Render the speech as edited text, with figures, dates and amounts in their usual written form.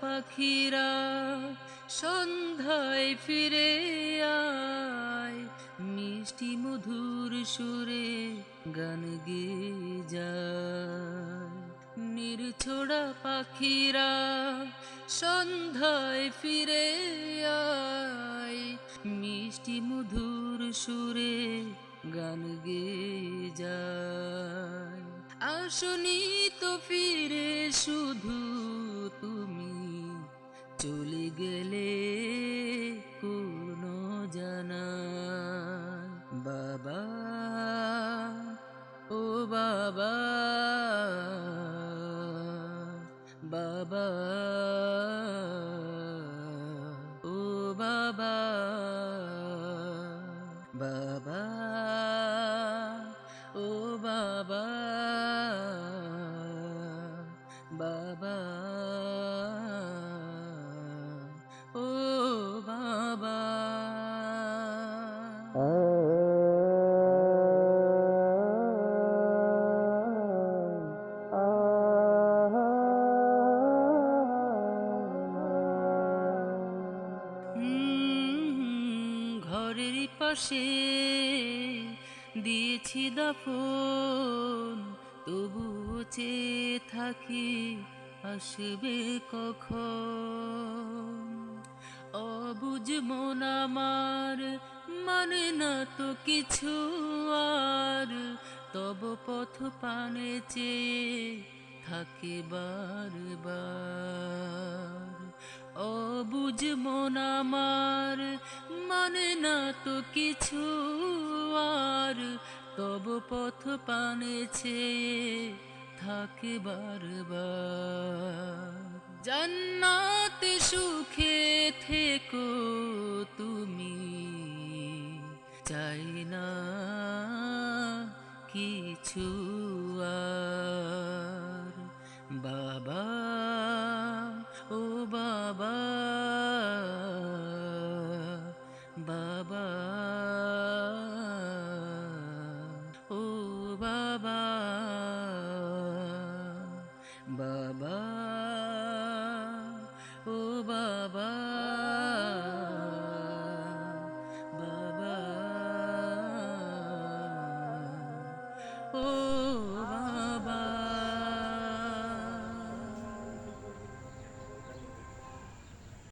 পাখিরা সন্ধ্যায় ফিরে আয়, মিষ্টি মধুর সুরে গান গেয়ে যায়। নির্ছোড়া পাখিরা সন্ধ্যায় ফিরে আয়, মিষ্টি মধুর সুরে গান গেয়ে যায়। আসনি তো ফিরে শুধু তুমি, চলে গেলে কোন জানায়। বাবা ও বাবা, বাবা ও বাবা, বাবা ও বাবা, বাবা ও বাবা। ঘরের পাশে দিয়েছি দাফন, তবুও চেয়ে থাকি আসবে কখন। অবুঝ মন আমার মানে না তো কিছু আর, তব পথ পানে চেয়ে থাকে বারবার। অবুঝ মন আমার মানে না তো কিছু আর, তব পথ পানে চেয়ে থাকে বারবার। জান্নাতে সুখে থেকো তুমি, চাই না কিছু আর। বাবা